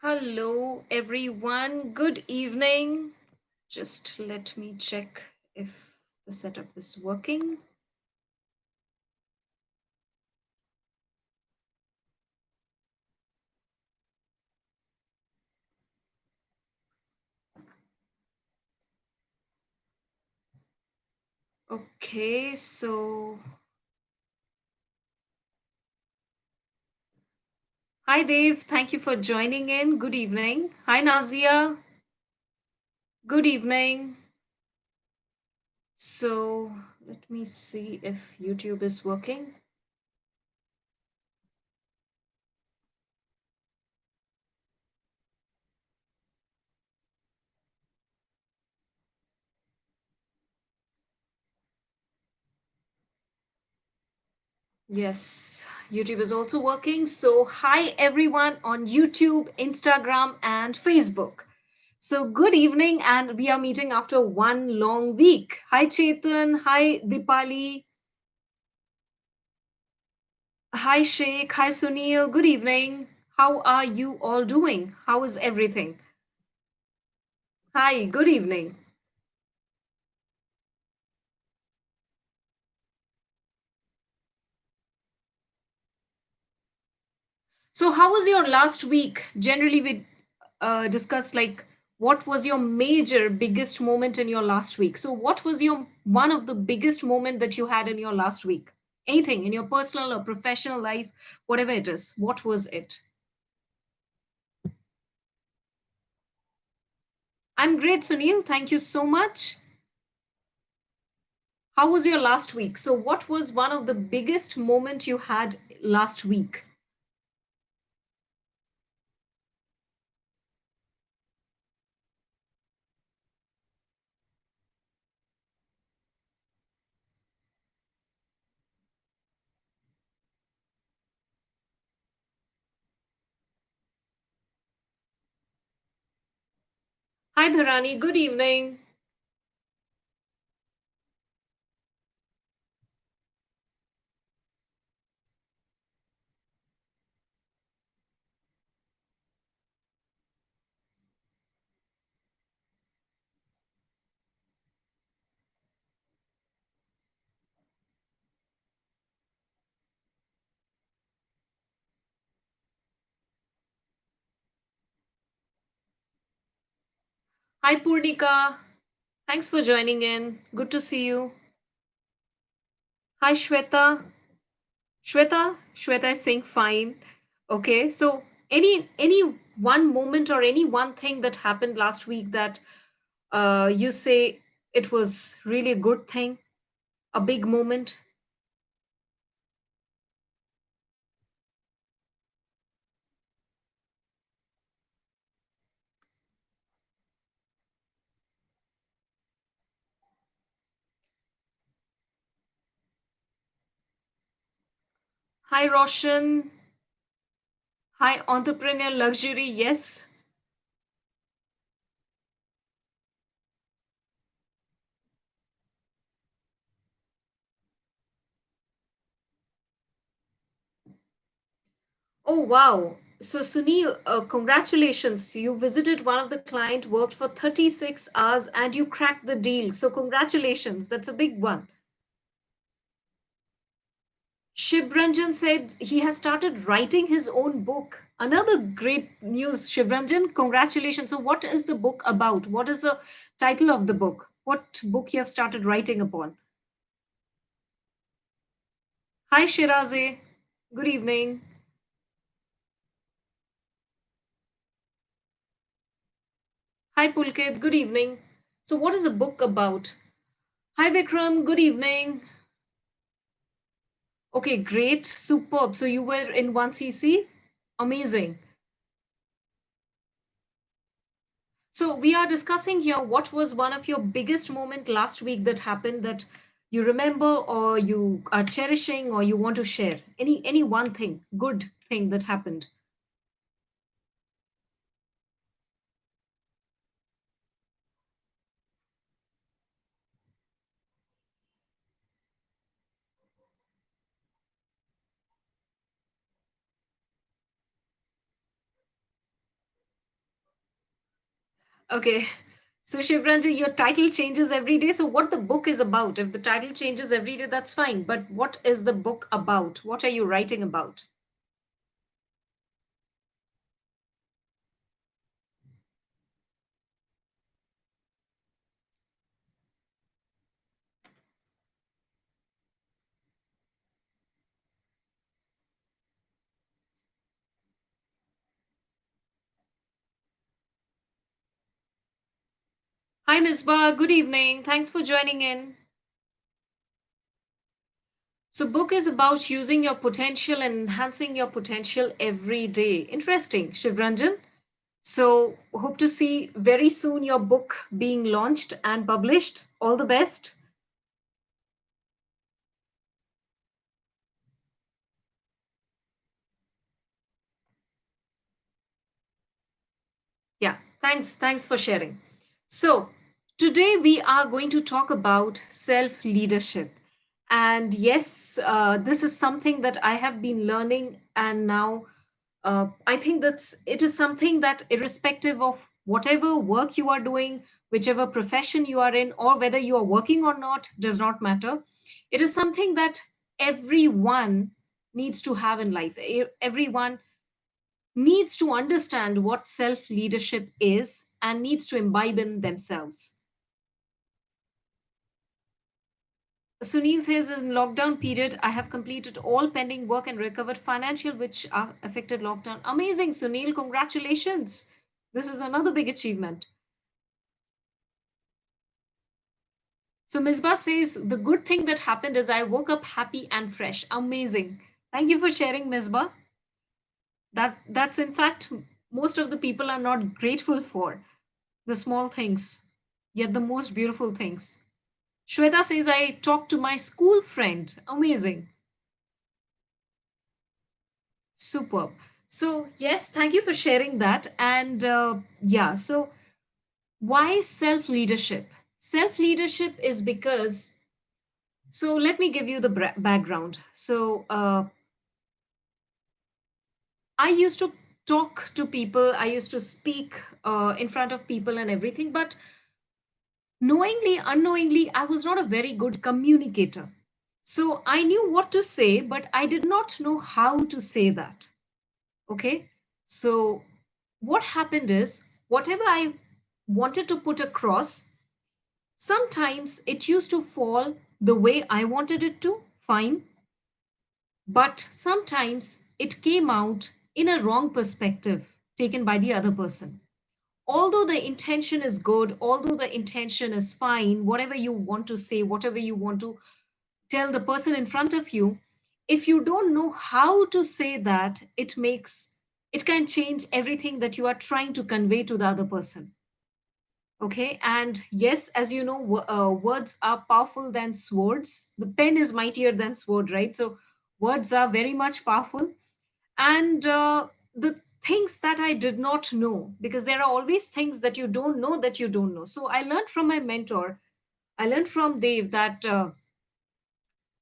Hello, everyone. Good evening. Just let me check if the setup is working. Okay, so hi, Dave. Thank you for joining in. Good evening. Hi, Nazia. Good evening. So let me see if YouTube is working. Yes, YouTube is also working. So, hi everyone on YouTube, Instagram, and Facebook. So, good evening, and we are meeting after one long week. Hi, Chetan. Hi, Dipali. Hi, Sheikh. Hi, Sunil. Good evening. How are you all doing? How is everything? Hi, good evening. So, how was your last week? Generally, we discuss like what was your major biggest moment in your last week. So, what was your one of the biggest moment that you had in your last week? Anything in your personal or professional life, whatever it is. What was it? I'm great, Sunil. Thank you so much. How was your last week? So, what was one of the biggest moment you had last week? Hi, Dharani. Good evening. Hi, Purnika. Thanks for joining in. Good to see you. Hi, Shweta. Shweta is saying fine. Okay, so any one moment or any one thing that happened last week that you say it was really a good thing, a big moment. Hi, Roshan. Hi, entrepreneur luxury. Yes. Oh wow. So Sunil, congratulations. You visited one of the client, worked for 36 hours, and you cracked the deal. So congratulations. That's a big one. Shivranjan said he has started writing his own book. Another great news, Shivranjan. Congratulations. So, what is the book about? What is the title of the book? What book you have started writing upon? Hi, Shiraze. Good evening. Hi, Pulkit. Good evening. So, what is the book about? Hi, Vikram. Good evening. Okay, great. Superb. So, you were in 1cc? Amazing. So we are discussing here what was one of your biggest moment last week that happened that you remember or you are cherishing or you want to share. Any one thing, good thing that happened. Okay. So Shivranjan, your title changes every day. So what the book is about? If the title changes every day, that's fine. But what is the book about? What are you writing about? Hi, Ms. Ba. Good evening. Thanks for joining in. So, book is about using your potential and enhancing your potential every day. Interesting, Shivranjan. So, hope to see very soon your book being launched and published. All the best. Yeah, thanks. Thanks for sharing. So, today we are going to talk about self leadership. And yes, this is something that I have been learning, and now I think that's it is something that, irrespective of whatever work you are doing, whichever profession you are in, or whether you are working or not, does not matter. It is something that everyone needs to have in life. Everyone needs to understand what self leadership is and needs to imbibe in themselves. Sunil says, in lockdown period, I have completed all pending work and recovered financial which are affected lockdown. Amazing, Sunil. Congratulations. This is another big achievement. So Misbah says, the good thing that happened is I woke up happy and fresh. Amazing. Thank you for sharing, Misbah. That's in fact most of the people are not grateful for the small things, yet the most beautiful things. Shweta says, I talked to my school friend. Amazing. Superb. So, yes, thank you for sharing that. And yeah, so why self leadership? Self leadership is because, so let me give you the background. So, I used to talk to people, I used to speak in front of people and everything, but knowingly, unknowingly, I was not a very good communicator. So, I knew what to say, but I did not know how to say that. Okay. So, what happened is, whatever I wanted to put across, sometimes it used to fall the way I wanted it to, fine, but sometimes it came out in a wrong perspective taken by the other person. Although the intention is good, although the intention is fine, whatever you want to say, whatever you want to tell the person in front of you, if you don't know how to say that, it can change everything that you are trying to convey to the other person. Okay, and yes, as you know, words are powerful than swords. The pen is mightier than sword, right? So words are very much powerful. And the things that I did not know, because there are always things that you don't know that you don't know. So I learned from my mentor, I learned from Dave that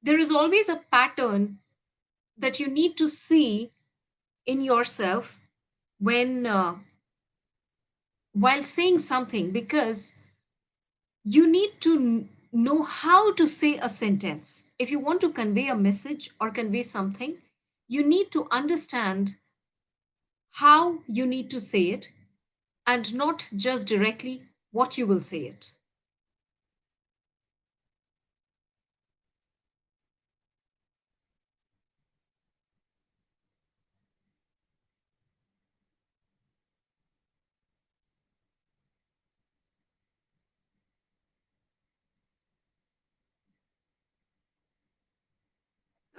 there is always a pattern that you need to see in yourself when while saying something, because you need to know how to say a sentence. If you want to convey a message or convey something, you need to understand how you need to say it and not just directly what you will say it.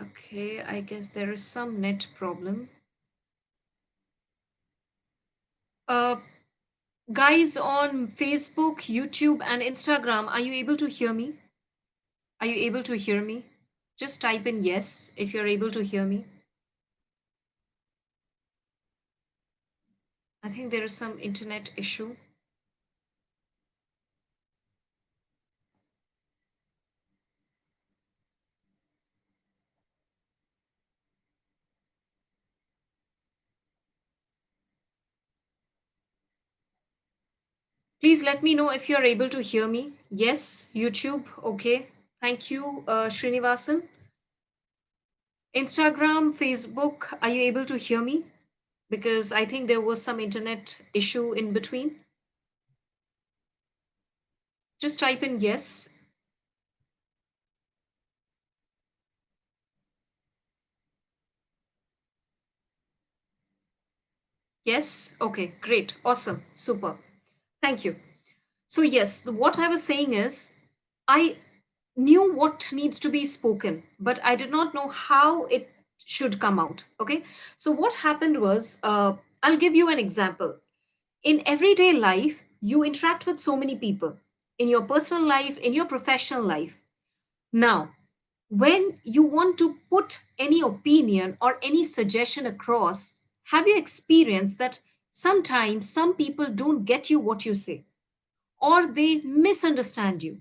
Okay, I guess there is some net problem. uh, Guys on Facebook, YouTube, and Instagram, are you able to hear me? Are you able to hear me? Just type in yes if you're able to hear me. I think there is some internet issue. Please let me know if you're able to hear me. Yes, YouTube. Okay. Thank you, Srinivasan. Instagram, Facebook, are you able to hear me? Because I think there was some internet issue in between. Just type in yes. Yes. Okay. Great. Awesome. Super. Thank you. So, yes, what I was saying is I knew what needs to be spoken, but I did not know how it should come out. Okay. So, what happened was, I'll give you an example. In everyday life, you interact with so many people in your personal life, in your professional life. Now, when you want to put any opinion or any suggestion across, have you experienced that sometimes some people don't get you what you say or they misunderstand you?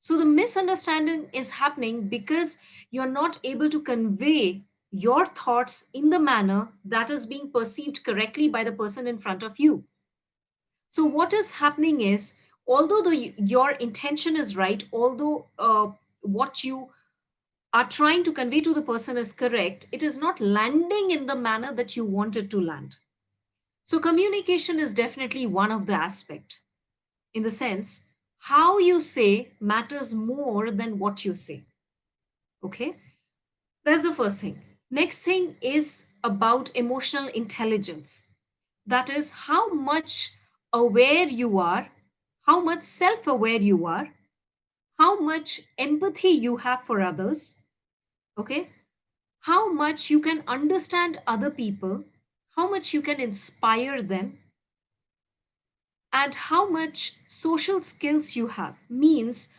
So the misunderstanding is happening because you're not able to convey your thoughts in the manner that is being perceived correctly by the person in front of you. So what is happening is, although your intention is right, although what you are trying to convey to the person is correct, it is not landing in the manner that you want it to land. So communication is definitely one of the aspect, in the sense how you say matters more than what you say. Okay, that's the first thing. Next thing is about emotional intelligence. That is how much aware you are, how much self aware you are, how much empathy you have for others. Okay, how much you can understand other people, how much you can inspire them, and how much social skills you have. Means,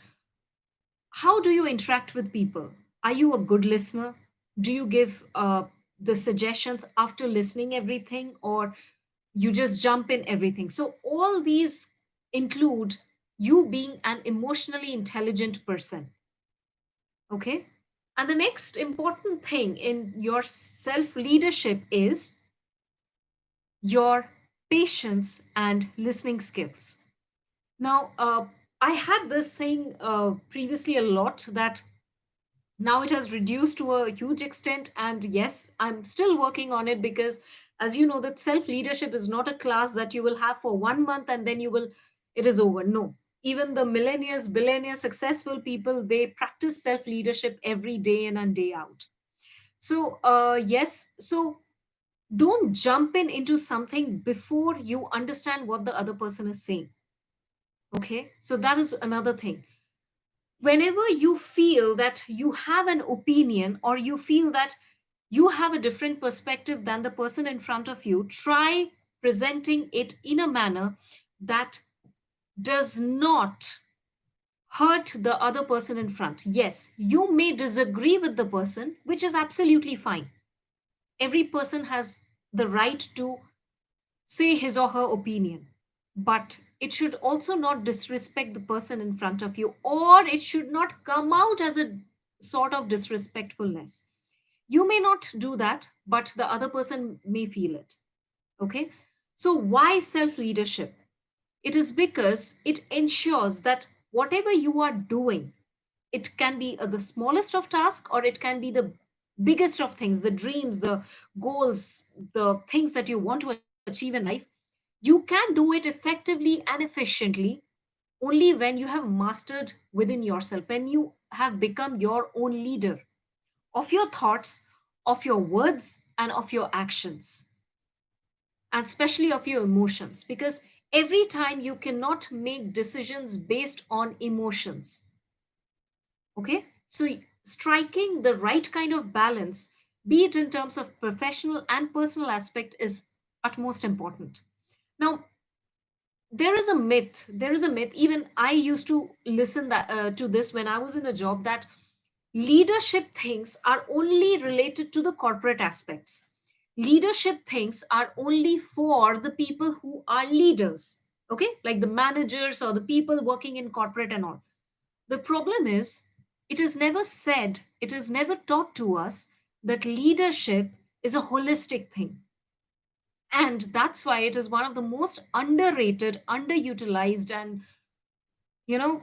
how do you interact with people? Are you a good listener? Do you give the suggestions after listening everything, or you just jump in everything? So all these include you being an emotionally intelligent person. Okay, and the next important thing in your self leadership is your patience and listening skills. Now, I had this thing previously a lot, that now it has reduced to a huge extent. And yes, I'm still working on it, because, as you know, that self leadership is not a class that you will have for 1 month and then it is over. No. Even the millionaires, billionaires, successful people, they practice self leadership every day in and day out. So, yes. So, don't jump in into something before you understand what the other person is saying. Okay, so that is another thing. Whenever you feel that you have an opinion, or you feel that you have a different perspective than the person in front of you, try presenting it in a manner that does not hurt the other person in front. Yes, you may disagree with the person, which is absolutely fine. Every person has the right to say his or her opinion. But it should also not disrespect the person in front of you, or it should not come out as a sort of disrespectfulness. You may not do that, but the other person may feel it. Okay. So, why self leadership? It is because it ensures that whatever you are doing, it can be the smallest of tasks, or it can be the biggest of things, the dreams, the goals, the things that you want to achieve in life. You can do it effectively and efficiently only when you have mastered within yourself, when you have become your own leader of your thoughts, of your words, and of your actions, and especially of your emotions. Because every time you cannot make decisions based on emotions. Okay, so striking the right kind of balance, be it in terms of professional and personal aspect, is utmost important. Now, there is a myth. Even I used to listen to this when I was in a job, that leadership things are only related to the corporate aspects. Leadership things are only for the people who are leaders, okay, like the managers or the people working in corporate and all. The problem is, it is never said, it is never taught to us that leadership is a holistic thing. And that's why it is one of the most underrated, underutilized, and, you know,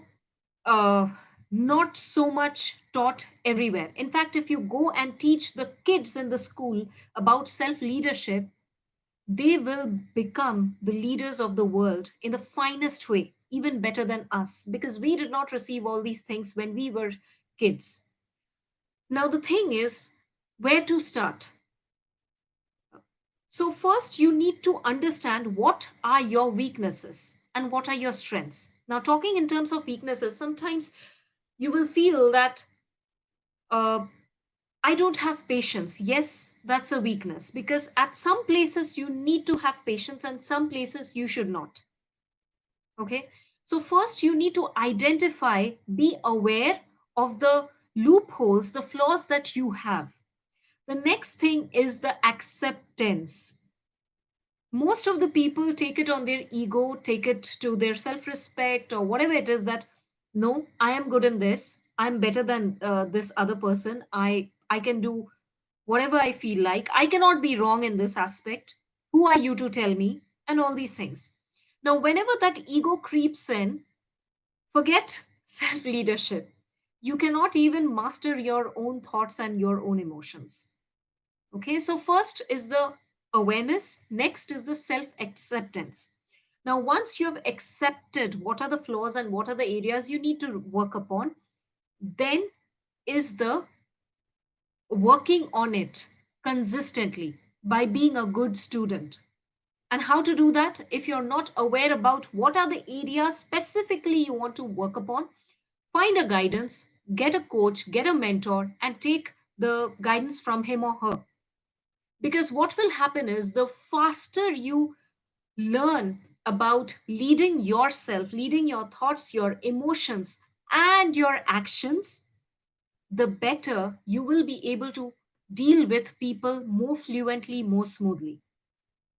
uh, not so much taught everywhere. In fact, if you go and teach the kids in the school about self leadership, they will become the leaders of the world in the finest way, even better than us, because we did not receive all these things when we were kids. Now, the thing is, where to start? So, first, you need to understand what are your weaknesses and what are your strengths. Now, talking in terms of weaknesses, sometimes you will feel that uh, I don't have patience. Yes, that's a weakness because at some places you need to have patience and some places you should not. Okay. So, first, you need to identify, be aware of the loopholes, the flaws that you have. The next thing is the acceptance. Most of the people take it on their ego, take it to their self respect or whatever it is that, no, I am good in this. I'm better than this other person. I can do whatever I feel like. I cannot be wrong in this aspect. Who are you to tell me? And all these things. Now, whenever that ego creeps in, forget self leadership. You cannot even master your own thoughts and your own emotions. Okay, so first is the awareness, next is the self acceptance. Now, once you have accepted what are the flaws and what are the areas you need to work upon, then is the working on it consistently by being a good student. And how to do that? If you're not aware about what are the areas specifically you want to work upon, find a guidance, get a coach, get a mentor, and take the guidance from him or her. Because what will happen is the faster you learn about leading yourself, leading your thoughts, your emotions, and your actions, the better you will be able to deal with people more fluently, more smoothly.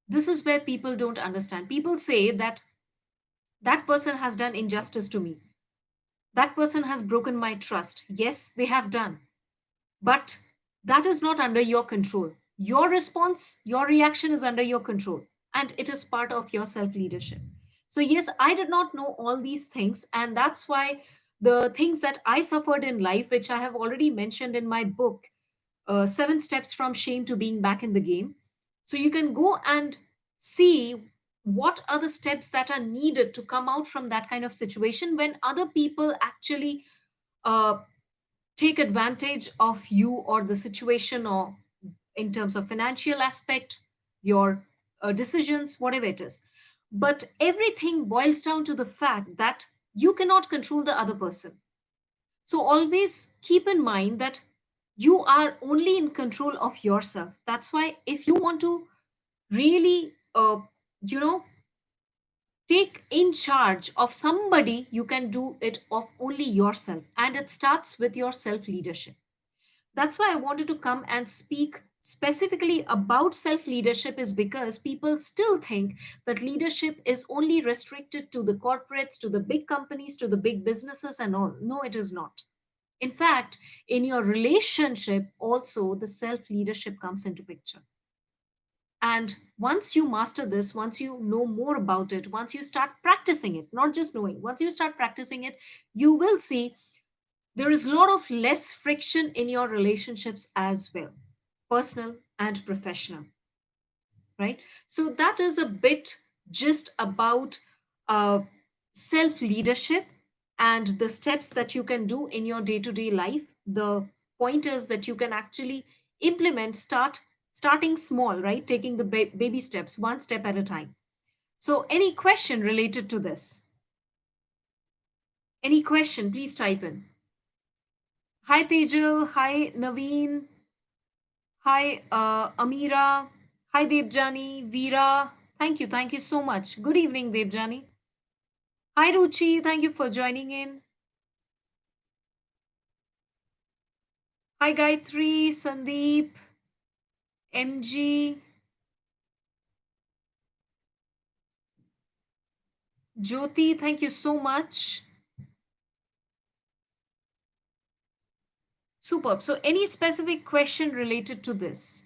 This is where people don't understand. People say that that person has done injustice to me. That person has broken my trust. Yes, they have done. But that is not under your control. Your response, your reaction is under your control, and it is part of your self leadership. So, yes, I did not know all these things, and that's why the things that I suffered in life, which I have already mentioned in my book, Seven Steps from Shame to Being Back in the Game. So, you can go and see what are the steps that are needed to come out from that kind of situation when other people actually uh, take advantage of you or the situation, or in terms of financial aspect, your decisions, whatever it is. But everything boils down to the fact that you cannot control the other person. So always keep in mind that you are only in control of yourself. That's why if you want to really you know take in charge of somebody, you can do it of only yourself, and it starts with your self leadership. That's why I wanted to come and speak specifically about self leadership, is because people still think that leadership is only restricted to the corporates, to the big companies, to the big businesses and all. No, it is not. In fact, in your relationship also the self leadership comes into picture. And once you master this, once you know more about it, once you start practicing it, not just knowing, once you start practicing it, you will see there is a lot of less friction in your relationships as well, personal and professional, right? So that is a bit just about uh, self leadership and the steps that you can do in your day to day life, the pointers that you can actually implement, starting small, right? Taking the baby steps, one step at a time. So any question related to this? Any question, please type in. Hi Tejal, hi Naveen, hi, Amira. Hi, Devjani, Veera. Thank you so much. Good evening, Devjani. Hi, Ruchi. Thank you for joining in. Hi, Gayatri, Sandeep, MG, Jyoti. Thank you so much. Superb. So, any specific question related to this?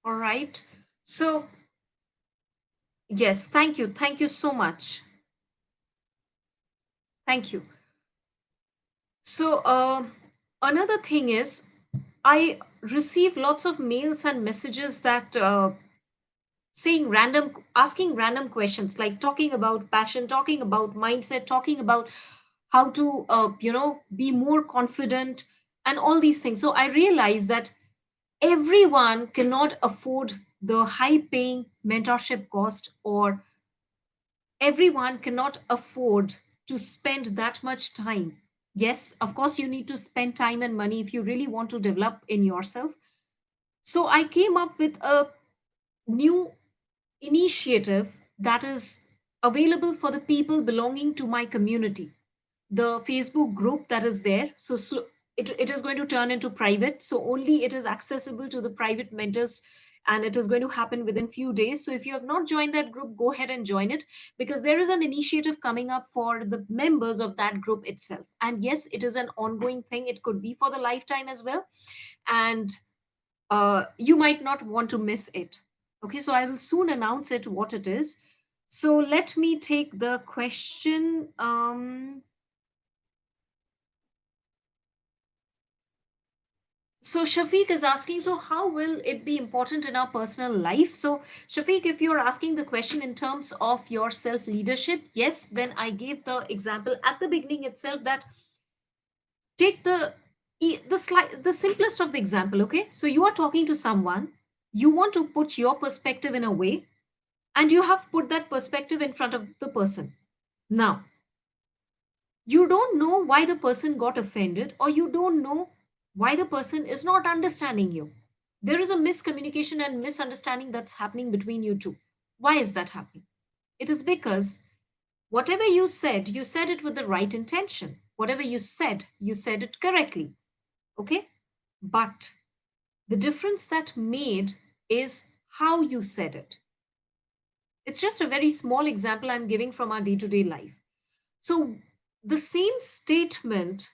All right. So, yes, thank you. Thank you so much. Thank you. So, another thing is, I receive lots of mails and messages that asking random questions, like talking about passion, talking about mindset, talking about how to, be more confident and all these things. So I realize that everyone cannot afford the high paying mentorship cost, or everyone cannot afford to spend that much time. Yes, of course, you need to spend time and money if you really want to develop in yourself. So I came up with a new initiative that is available for the people belonging to my community, the Facebook group that is there. It is going to turn into private, so only it is accessible to the private mentors, and it is going to happen within few days. So if you have not joined that group, go ahead and join it, because there is an initiative coming up for the members of that group itself. And yes, it is an ongoing thing, it could be for the lifetime as well. And you might not want to miss it. Okay, so I will soon announce it what it is. So let me take the question. So Shafiq is asking, so how will it be important in our personal life? So Shafiq, if you're asking the question in terms of your self leadership, yes, then I gave the example at the beginning itself that take the simplest of the example. Okay, so you are talking to someone, you want to put your perspective in a way, and you have put that perspective in front of the person. Now, you don't know why the person got offended, or you don't know why the person is not understanding you. There is a miscommunication and misunderstanding that's happening between you two. Why is that happening? It is because whatever you said it with the right intention. Whatever you said it correctly. Okay? But the difference that made is how you said it. It's just a very small example I'm giving from our day to day life. So the same statement,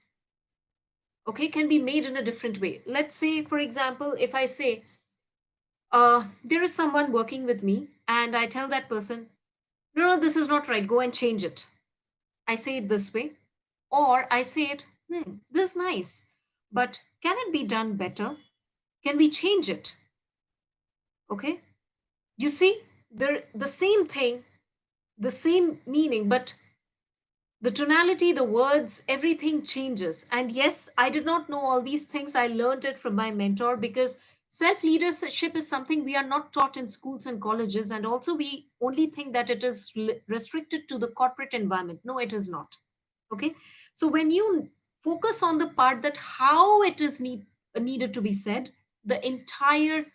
okay, can be made in a different way. Let's say, for example, if I say, there is someone working with me, and I tell that person, no, no, this is not right, go and change it. I say it this way. Or I say it, this is nice, but can it be done better? Can we change it? Okay. You see, they're the same thing, the same meaning, but the tonality, the words, everything changes. And yes, I did not know all these things. I learned it from my mentor, because self leadership is something we are not taught in schools and colleges. And also, we only think that it is restricted to the corporate environment. No, it is not. Okay. So when you focus on the part that how it is needed to be said, the entire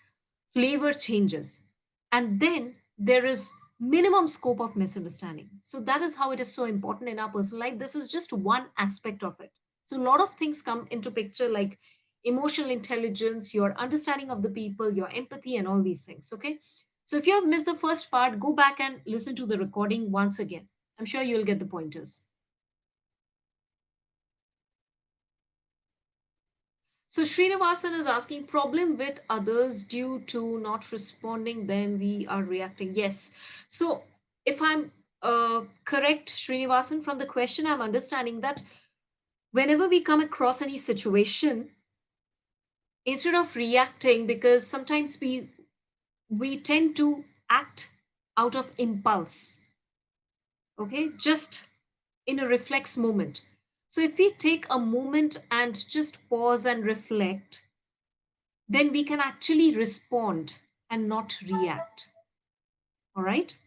flavor changes, and then there is minimum scope of misunderstanding. So that is how it is so important in our personal life. This is just one aspect of it. So a lot of things come into picture, like emotional intelligence, your understanding of the people, your empathy, and all these things. Okay, so if you have missed the first part, go back and listen to the recording once again. I'm sure you'll get the pointers. So Srinivasan is asking, problem with others due to not responding, then we are reacting. Yes. So if I'm correct, Srinivasan, from the question, I'm understanding that whenever we come across any situation, instead of reacting, because sometimes we tend to act out of impulse, okay, just in a reflex moment. So if we take a moment and just pause and reflect, then we can actually respond and not react. All right.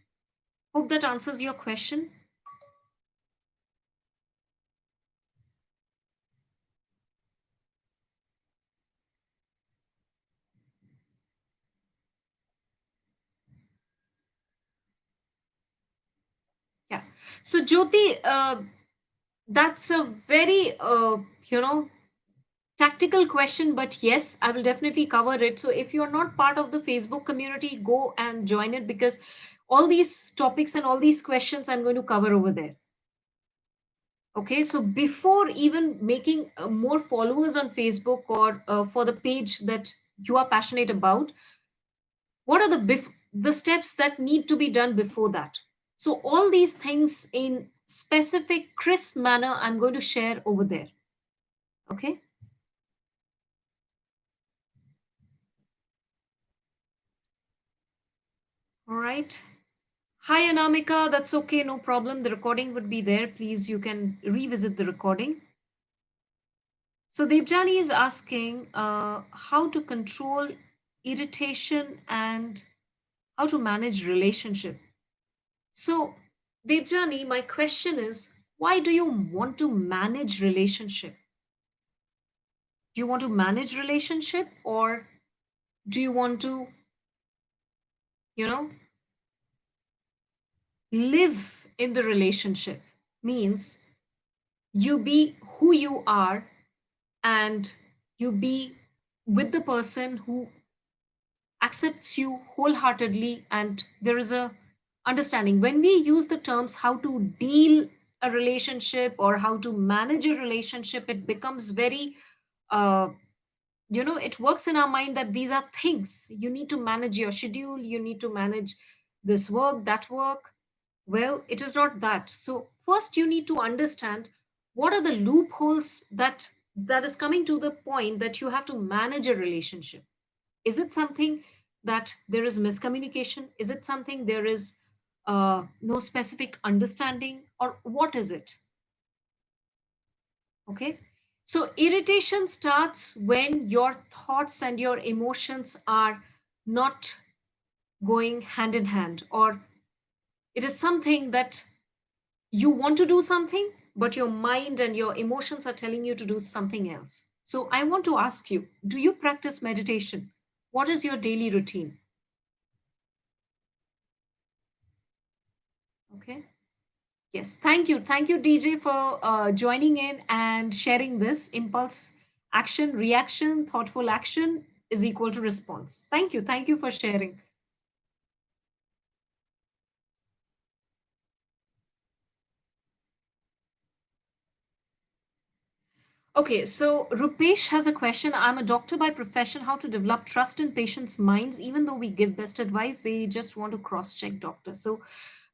Hope that answers your question. Yeah. So, Jyoti, that's a very, tactical question, but yes, I will definitely cover it. So, if you're not part of the Facebook community, go and join it, because all these topics and all these questions I'm going to cover over there. Okay, so before even making more followers on Facebook, or for the page that you are passionate about, What are the steps that need to be done before that? So all these things in specific crisp manner I'm going to share over there. Okay. All right. Hi Anamika, that's okay, no problem. The recording would be there. Please, you can revisit the recording. So Debjani is asking how to control irritation and how to manage relationship. So Debjani, my question is, why do you want to manage relationship? Do you want to manage relationship, or do you want to, you know, live in the relationship? Means you be who you are and you be with the person who accepts you wholeheartedly, and there is a understanding. When we use the terms how to deal a relationship or how to manage a relationship, it becomes very uh, it works in our mind that these are things you need to manage. Your schedule, you need to manage this work, that work. Well, it is not that. So first you need to understand what are the loopholes that is coming to the point that you have to manage a relationship. Is it something that there is miscommunication? Is it something there is no specific understanding, or what is it? Okay. So irritation starts when your thoughts and your emotions are not going hand in hand, or it is something that you want to do something, but your mind and your emotions are telling you to do something else. So I want to ask you, do you practice meditation? What is your daily routine? Okay. Yes, thank you. Thank you, DJ, for joining in and sharing this. Impulse action, reaction, thoughtful action is equal to response. Thank you. Thank you for sharing. Okay, so Rupesh has a question. I'm a doctor by profession. How to develop trust in patients' minds? Even though we give best advice, they just want to cross check doctor. So,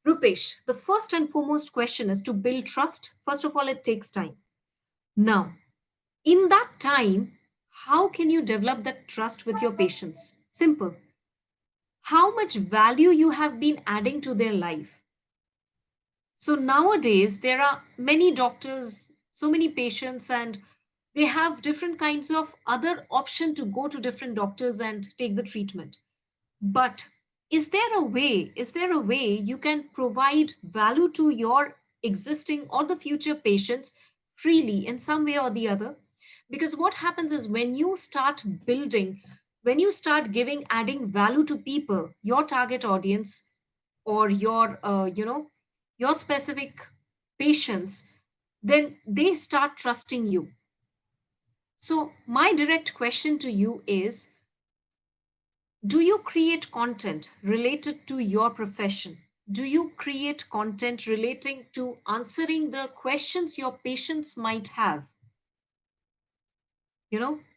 Rupesh, the first and foremost question is to build trust. First of all, it takes time. Now, in that time, how can you develop that trust with your patients? Simple. How much value you have been adding to their life. So nowadays, there are many doctors, so many patients, and they have different kinds of other option to go to different doctors and take the treatment. But is there a way you can provide value to your existing or the future patients freely in some way or the other? Because what happens is when you start giving, adding value to people, your target audience or your specific patients, then they start trusting you. So my direct question to you is, do you create content related to your profession? Do you create content relating to answering the questions your patients might have?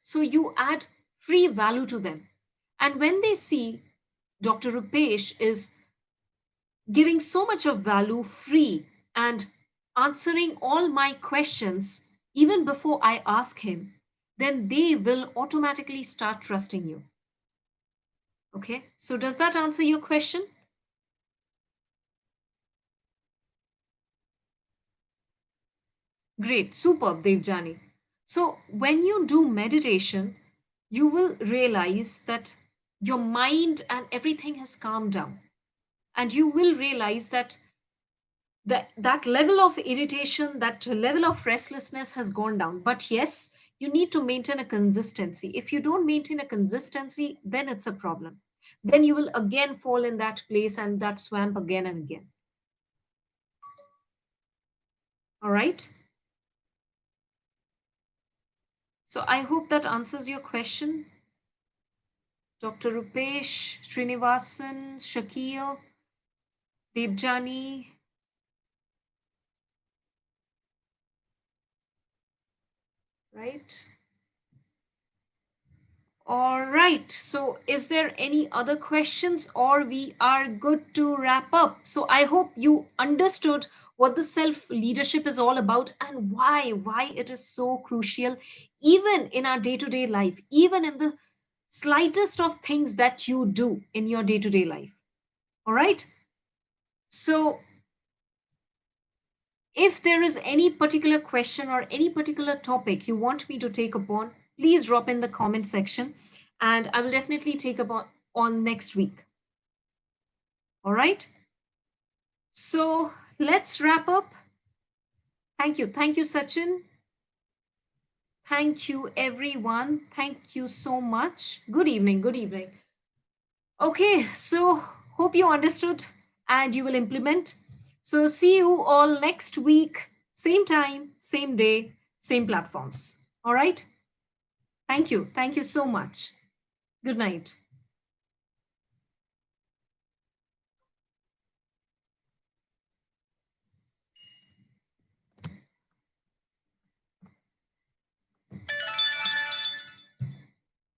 So you add free value to them. And when they see Dr. Rupesh is giving so much of value free and answering all my questions even before I ask him, then they will automatically start trusting you. Okay, so does that answer your question? Great, superb, Devjani. So when you do meditation, you will realize that your mind and everything has calmed down. And you will realize that that level of irritation, that level of restlessness has gone down. But yes, you need to maintain a consistency. If you don't maintain a consistency, then it's a problem. Then you will again fall in that place and that swamp again and again. All right. So I hope that answers your question. Dr. Rupesh, Srinivasan, Shakil, Debjani, right? All right. So, is there any other questions or we are good to wrap up? So, I hope you understood what the self leadership is all about and why it is so crucial even in our day-to-day life, even in the slightest of things that you do in your day-to-day life. All right? So, if there is any particular question or any particular topic you want me to take upon, please drop in the comment section and I will definitely take up on next week. All right. So let's wrap up. Thank you. Thank you, Sachin. Thank you, everyone. Thank you so much. Good evening. Good evening. Okay. So hope you understood and you will implement. So see you all next week. Same time, same day, same platforms. All right. Thank you. Thank you so much. Good night.